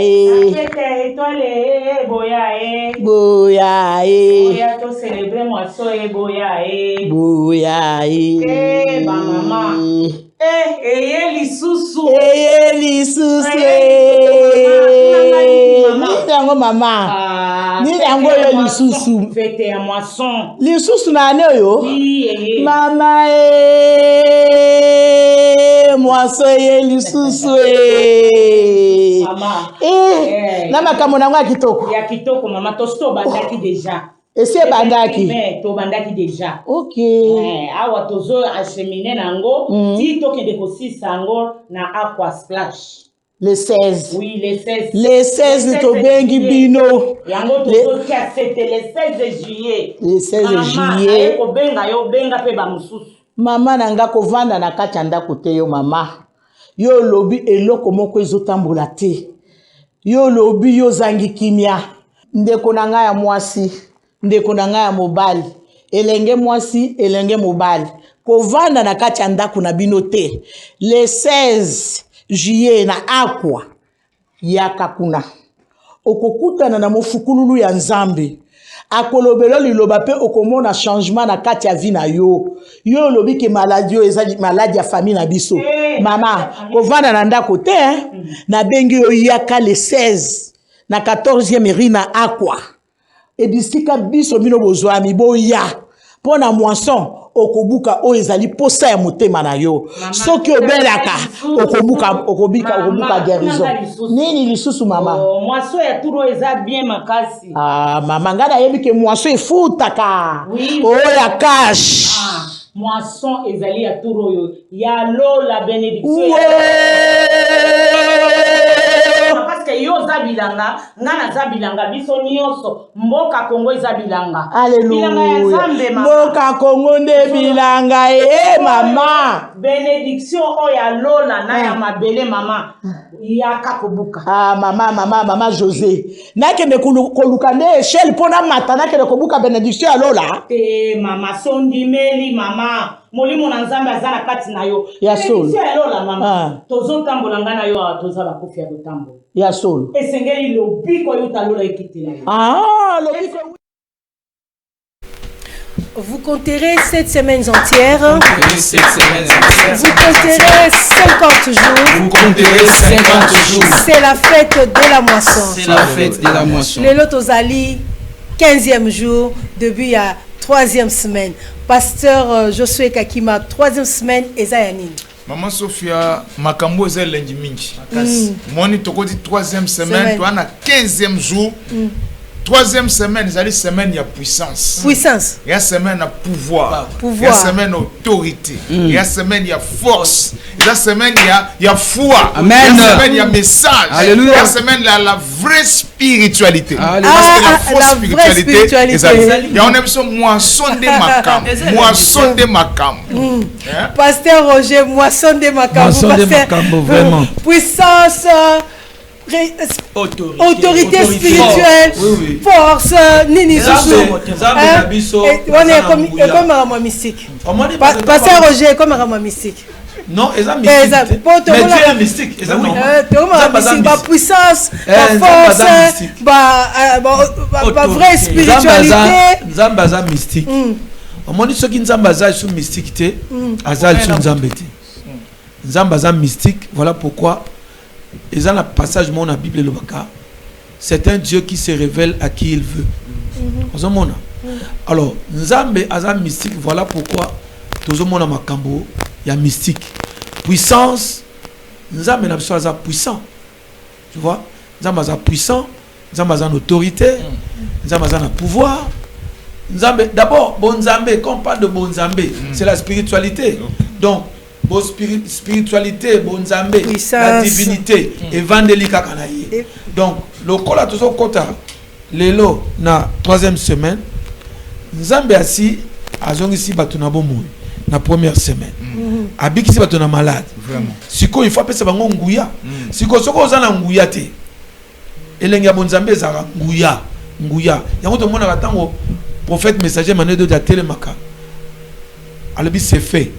to célébrer moisson boya ba mama eye lisusu Nitango mama nitango yo lisusu fête ya moisson lisusu na ane yo mama moisson lisusu mama na makambo nango ya kitoko mama tosto bandaki déjà ese bandaki to bandaki déjà OK awa tozo acheminer nango ti tokende kosisa yango na aqua splash le 16 oui le 16 le 16 to bengi bino yango tozo c'était le 16 juillet le 16 juillet ko benga yo benga pe ba mususu mama nanga kovanda na kati ndako te yo mama yo lobi eloko moko ezotambola te yo lobi yo zangi kimia ndeko na ngai ya mwasi ndeko na ngai ya mobali elenge mwasi elenge mobali kovanda na kati ya ndako na bino te le 16 juillet na akwa yaka kuna okokutana na mofukululu ya nzambe akolobelo liloba pe okomona changement na kati ya vie na yo yo lobi ke maladie yo eza maladie ya famille na biso mama kovanda na ndako te na bengi yo yaka le 16 na 14e rue na akwa ebisika biso bino bozwami boya pona moisson okobuka o ezali posa ya motema na yo soki obelaka okobuka guérison nini lisusu mama moisson ya turo eza bien makasi mama ngana yebi ke moisson efutaka oya cash moisson ezali ya turo yo ya lola bénédiction parce que yo zabilanga ngana zabilanga biso nyonso mboka Kongo zabilanga alléluia mboka Kongo nde bilanga mama bénédiction oya lola na ya mabele mama yaka kobuka mama José nakende koluka nde échelle pona mata nakende kobuka bénédiction ya lola te mama sondimeli mama molimo na nzambe azala kati na yo ya solo ya lola mama tozotambola nga na yo toza bakofi ya kotambola ya solo esengeli lobiko yo talola ekitela yo lobiko. Vous compterez 7 semaines entières. Vous compterez 7 semaines entières. Vous compterez 50 jours. Vous compterez 50 jours. C'est la fête de la moisson. C'est la fête de la moisson. Le lot aux Ali, 15e jour, début à 3e semaine. Pasteur Josué Kakima, 3e semaine, Ezayanin. Maman Sophia, makambo eza lundi mingi. Moni tokodi 3e semaine, toi na 15e jour. 3e semaine, c'est la semaine de puissance. Puissance. Il y a semaine de pouvoir. Il y a semaine d'autorité. Il y a semaine de force. Il y a semaine de foi. Amen. Il y a semaine de message. Alléluia. Il y a semaine de la vraie spiritualité. Alléluia. Parce que la fausse spiritualité, il y a une moisson de makam. Moisson de makam. Pasteur Roger, moisson de makam. Moisson de makam, vraiment. Puissance. Autorité spirituelle, force, nini on est comme un mystique. Pasteur Roger comme un mystique. Non, c'est un mystique. Mais Dieu est mystique. La puissance, la force, la vraie spiritualité. Nzambaza mystique. On dit ce qui Nzambaza sous mystique, Azal sous Nzambete. Nzambaza mystique, voilà pourquoi. Et dans le passage dans la Bible, c'est un Dieu qui se révèle à qui il veut. Alors, Nzambe Azam mystique, voilà pourquoi tout le monde a makambo, il y a mystique. Puissance, Nzambe n'a pas puissant. Tu vois, Nzambe a puissant, Nzambe a autorité, Nzambe a pouvoir. Nzambe, d'abord, bon Nzambe, quand on parle de bon Nzambe, c'est la spiritualité. Donc, spiritualité, bon Nzambe, la divinité, évangélique kanaïe. Donc, le kola tout ça kota, lelo na 3e semaine, Nzambe asi azongi si batuna bomo na première semaine. Abiki si batuna malade. Vraiment. Siko il faut appeler ça bango nguya. Siko soko ozana nguya te. Elenga bon Nzambe za nguya. Yango to mona batango prophète messager mané de telemaka. Alobi c'est fait.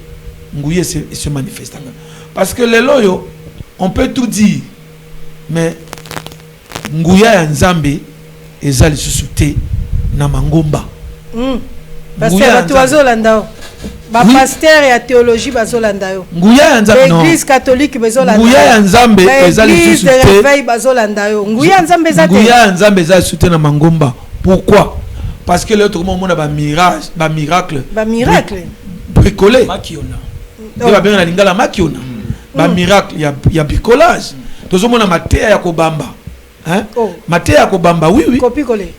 Ngouye se manifeste. Parce que les loyaux, on peut tout dire, mais Ngouya ya Nzambe ezali susute na mangomba. Pasteur Atuazolandao. Ba pasteur ya théologie bazolandao. Ngouya ya Nzambe non. L'église catholique bazolandao. Ngouya ya Nzambe ezali susute. L'église de réveil bazolandao. Ngouya ya Nzambe ezate. Ngouya ya Nzambe ezali susute na mangomba. Pourquoi? Parce que l'autre monde a mirage, miracle. Bricolé. Il y a bien la lingala makiona. Ba miracle, il y a bricolage. Tout monde a matéa ya kobamba. Hein? Matéa ya kobamba, oui.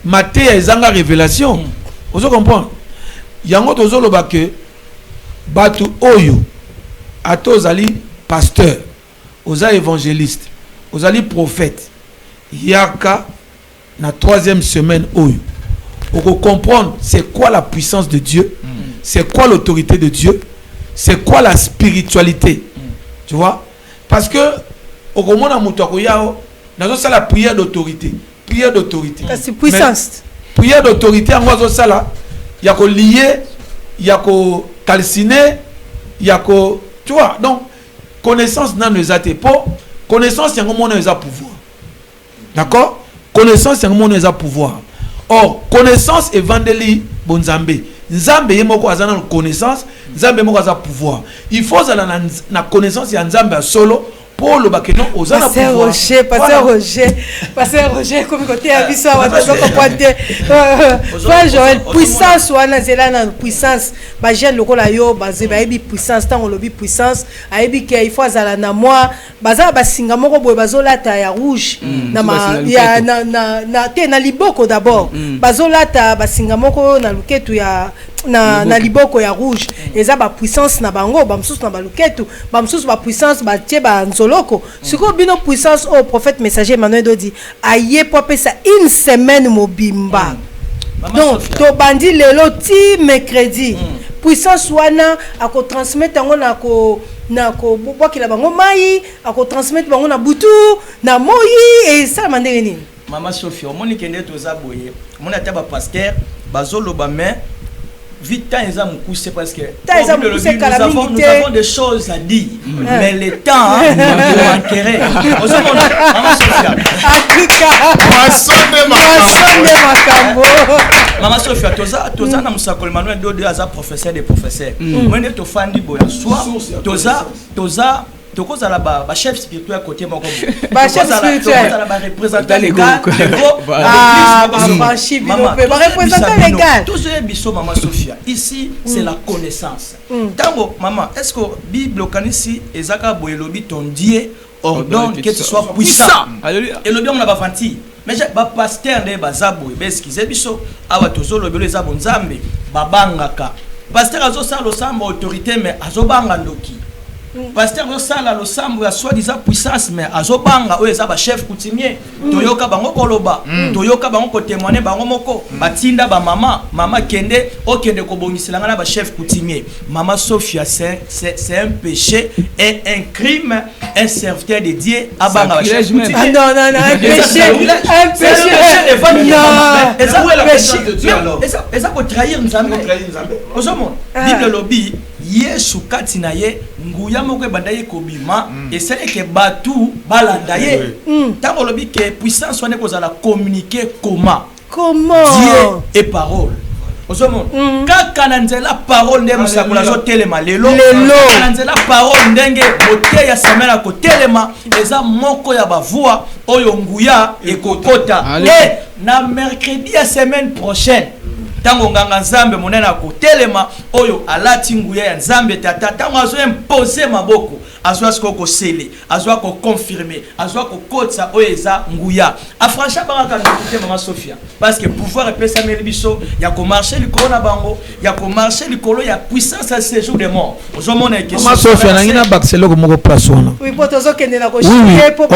Matéa ezanga révélation. Vous comprenez? Yango tozolo ba que batu oyo atozali pasteur, oza évangéliste, ozali prophète. Yaka na 3e semaine oyo. Pour comprendre c'est quoi la puissance de Dieu, c'est quoi l'autorité de Dieu. C'est quoi la spiritualité? Tu vois? parce que au moment où Moutakoyao, nous avons la prière d'autorité. Prière d'autorité. C'est puissance. Prière d'autorité, en gros, ça là, il y a qu'au lier, il y a qu'au calciner, il y a qu'au. Tu vois, donc, connaissance n'a pas été pour. Connaissance, c'est un moment où nous avons pouvoir. D'accord? Connaissance, c'est un moment où nous avons pouvoir. Or, connaissance et vendeli, bon Nzambe. Nzambe est moko azana connaissance, Nzambe moko azana pouvoir. Il faut azana na connaissance ya Nzambe solo pour le bakeno ozana pouvoir. Pasteur Roger, comme côté abisso à votre pointer. Frère Joël, puissance ou anazela puissance. Ba jeune lokola yo bazé ba ebi puissance tant on lobi puissance, a ebi ke il faut azala na moi, baza ba singa moko boye bazolata ya rouge na ma ya na te na liboko d'abord. Bazolata ba singa moko na luketu ya na liboko ya rouge. Eza ba puissance na bango, ba msusu na ba luketu, ba msusu ba puissance ba tie ba nzoloko. Siko bino puissance au prophète messager Emmanuel Dodi aye po pesa une semaine mobimba. Donc to bandi lelo ti mercredi. Puissance wana ako transmettre ngo na ko bokila bango mai, ako transmettre bango na butu, na moyi et ça mandenge nini. Maman Sophie, omoni kende toza boye. Mona taba pasteur bazolo ba main vite temps ils ont couché parce que nous avons des choses à dire mais le temps nous enquérir Maman Sophia toza na musakol Emmanuel Dodi aza professeur des professeurs moi ne to fandi boya soit toza tokoza la ba chef spirituel côté moko ba chef spirituel ba représentant légal ba représentant légal toujours biso Maman Sophia ici c'est la connaissance tango maman est-ce que Bible kanisi ezaka boyelobi ton Dieu ordonne que tu sois puissant alléluia et le bien on a ba fanti mais ba pasteur de bazabo beskize biso awa tozolo belo za bonzambe babangaka pasteur azo sa lo samba autorité mais azo banga ndoki pasteur osala lo sambo ya soi-disant puissance mais azobanga oyo eza ba chef coutumier toyoka bango koloba toyoka bango ko témoigner bango moko batinda ba mama kende okende ko bongisela ngana ba chef coutumier Maman Sophia c'est un péché et un crime un serviteur de Dieu abanga ba chef coutumier non un péché eza ko trahir Nzambe ozomona Bible lobi Yesu kati na ye nguya moko banda ye kobima et c'est que batu balanda ye tango lobi que puissance wane ko za communiquer comment Dieu et parole ozomona kaka na nzela parole nde musakula zo telema lelo na nzela parole ndenge mote ya samela ko telema eza moko ya bavua oyo nguya ekokota na mercredi ya semaine prochaine tango nganga Nzambe monena ko telema oyo alati nguya ya Nzambe tata tango azo imposer maboko azo asko ko sele azo ko confirmer azo ko kotsa oyo eza nguya afrancha banga ka Maman Sophia parce que pouvoir epesa melibiso ya ko marcher likolo na bango ya ko marcher likolo ya puissance à séjour des morts ozomona ke Maman Sophia na ngina baxelo ko moko place wana oui poto zo kende na ko chier po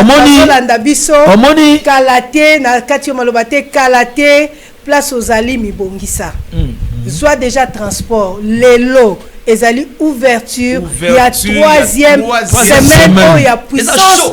landa biso omoni kalate na kati malobate kalate place aux ali mibongisa soit déjà transport lelo ezali ouverture il y a troisième semaine où il y a puissance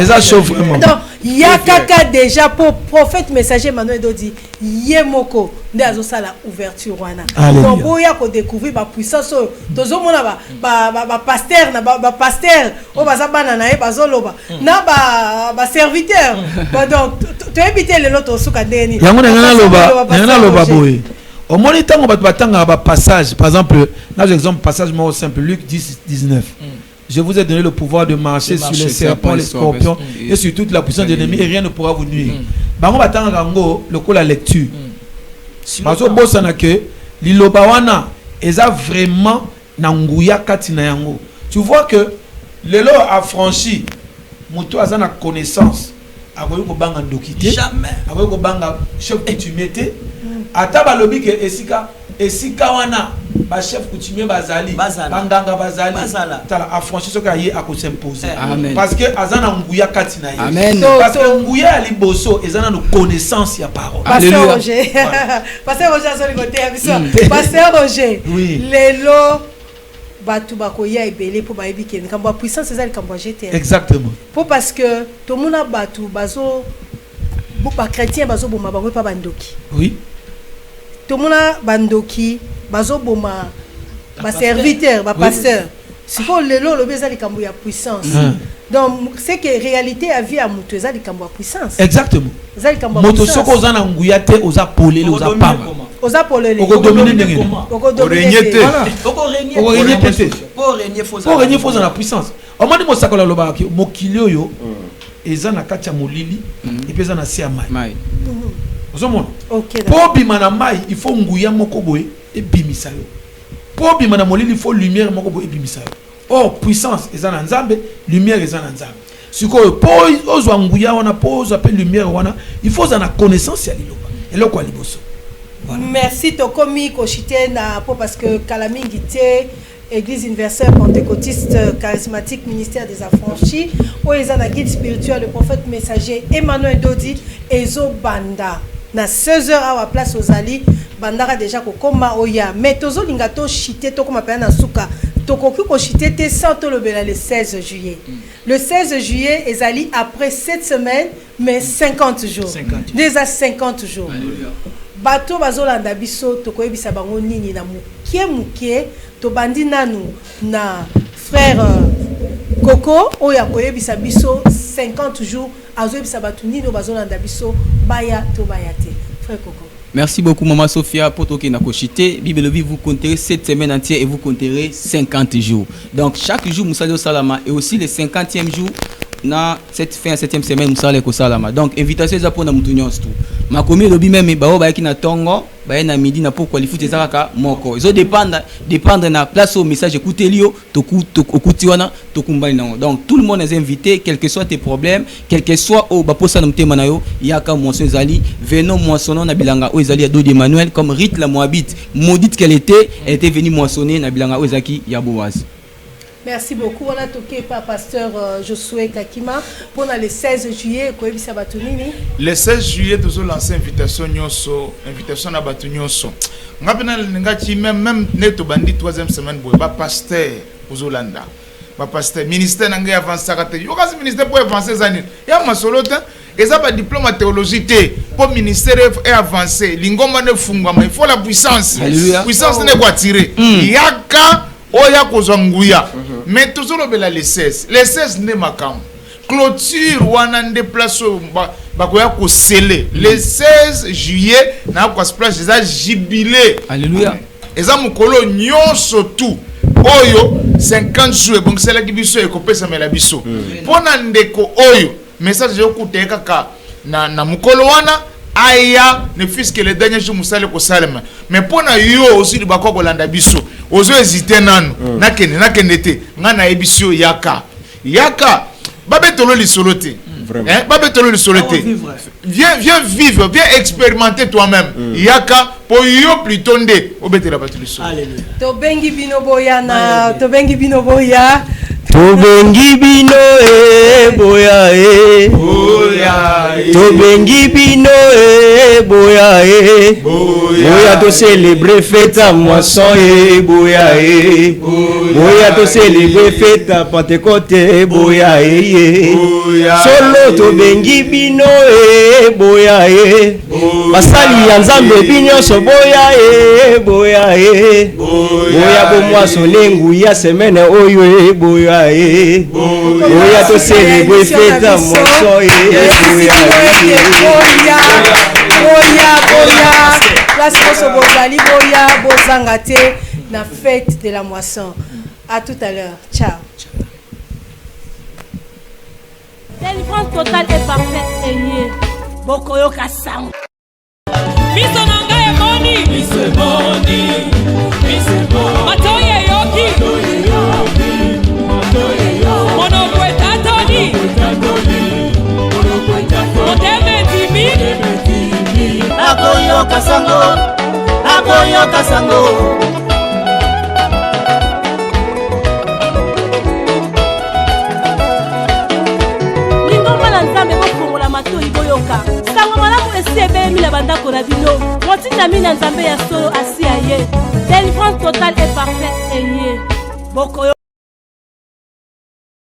ça chaud vraiment il y a kaka déjà pour prophète messager Emmanuel Dodi yemoko nde azosala ouverture wana donc boya ko découvrir ba puissance tozomona ba pasteur na ba pasteur o bazabana na e bazoloba na ba serviteur donc to éviter les autres suka ndeni yango ngana loba boye au moni tango batanga ba passage par exemple là exemple passage moi simple Luc 10:19 je vous ai donné le pouvoir de marcher sur les serpents, les scorpions et sur toute la puissance de l'ennemi et rien ne pourra vous nuire. Bango batanga gango le coup la lecture. Bazo bosana que liloba wana eza vraiment na nguya kati na yango. Tu vois que lelo a franchi moto azana connaissance akoyo ko banga ndokité jamais akoyo ko banga chef coutumier ata balobi ke esika wana ba chef coutumier bazali banganga bazali tala affranchi soka ye ako s'imposer parce que azana nguya kati na ye parce que nguya ali boso ezana no connaissance ya parole Pasteur Roger azali côté abiso Pasteur Roger lelo batu bakoya ebele po ba ebi ke nkambo puissance ezali kambo jeter. Exactement. Po parce que to mona batu bazo ba chrétien bazo boma ba pa bandoki. Oui. To mona bandoki bazo boma ba serviteur, ba pasteur. Siko lelo lo bezali kambo ya puissance. Donc c'est que réalité a vie à mutu ezali kambo ya puissance. Exactement. Ezali kambo ya moto puissance. soko zana nguya te oza polele oza pama. Oza polele. Oko dominer ndenge. Oko dominer. Voilà. Oko régner. Oko régner te. Pour régner faut Pour régner faut la puissance. O mani mo sakola loba ki mokili oyo eza na kati ya molili et puis eza na si ya mai. Ozomona. OK. Po bima na mai il faut nguya moko boye et bimisa yo. Po bima na molili il faut lumière moko boye et bimisa yo. Or puissance eza na nzambe, lumière eza na nzambe. Siko po ozwa nguya wana po ozwa pe lumière wana, il faut za na connaissance ya liloba. Eloko liboso. Voilà. Merci Tokomi Koshite na po parce que Kalamingi te Église universelle pentecôtiste charismatique ministère des affranchis oezana guide spirituel le prophète messager Emmanuel Dodi ezo banda na 16h à la place aux Ali bandara déjà ko koma oya mais tozo linga to chité to koma pe na suka tokoki ko chité te santo lobela le 16 juillet. Le 16 juillet ezali après 7 semaines mais 50 jours. Déjà 50 jours. Alléluia. Bato bazolanda biso tokoyebisa bango nini na mukie to bandi nanu na frère Coco oya koyebisa biso 50 jours azoyebisa bato nini bazolanda biso baya to bayate frère Coco. Merci beaucoup Maman Sophia pour toquer na kochité. Bible vous compterez 7 semaines entières et vous compterez 50 jours. Donc chaque jour Moussa Salama et aussi le 50e jour na cette fin 7e semaine Moussa ko Salama. Donc invitation za pour na mutunyo tout. Ma komi lobi même ba ba ki na tongo ba na midi na pour qualifier ezaka moko. Ils dépendre na place au message écouter lio to okuti wana to kumbali nango. Donc tout le monde est invité quel que soit tes problèmes, quel que soit au ba posa na mtema na yo yaka moisson zali venons moissonner na bilanga o ezali ya Dodi Emmanuel comme Rite la Moabite maudite qu'elle était venue moissonner na bilanga o ezaki ya Boaz. Merci beaucoup. On a toqué par pasteur Josué Kakima pour le 16 juillet. Le 16 juillet, nous avons lancé invitation à Batunyoso. Même neto bandi 3e semaine, pasteur aux Hollanda. Pasteur, ministère n'a pas avancé. Il y a un ministère pour avancer. Il y a un solo. Et ça, pas diplôme en théologie. Pour le ministère est avancé. L'ingoma ne fungama. Il faut la puissance. La puissance n'est pas tirée. Il y a oya kozanguya mais toujours le 16 n'est ma cam clôture wana déplace bakoya ko sceller le 16 juillet na ko splash za jubilé alléluia eza mukolo nyonso tout oyo 50 jours donc c'est la kibiso e ko pesa mela biso pona ndeko oyo message yo kuteka ka na mukolo wana aya ne fils que le dernier jour musale ko salema mais pona yo aussi de bako kolanda biso ozo hésiter nanu nakende te ngana ebisio yaka babetolo lisolo te babetolo lisolo te viens vivre viens expérimenter toi-même yaka po yo plutôt nde obetela batu lisolo alléluia to bengi bino boya na to bengi bino boya Tobengi bino boya Tobengi bino boya boya to célébrer fête à moisson boya boya to célébrer fête à Pentecôte boya solo tobengi bino boya basali ya Nzambe binyo so boya boya bo moissonner nguya semaine oyo boya oya to célébrer fête à moisson boya place so bozali boya bozangate na fête de la moisson. À tout à l'heure. Ciao. Délivrance totale et parfaite est liée. Bokoyo Kassam. Miso nanga e moni. Miso moni. Matoye yoki. Mono kweta toni. Moteme timi. Akoyo Kasango. Sango malamu esi ebemi na bandako na bino motinda mina nzambe ya solo asi aye délivrance totale et parfaite est liée bokoyo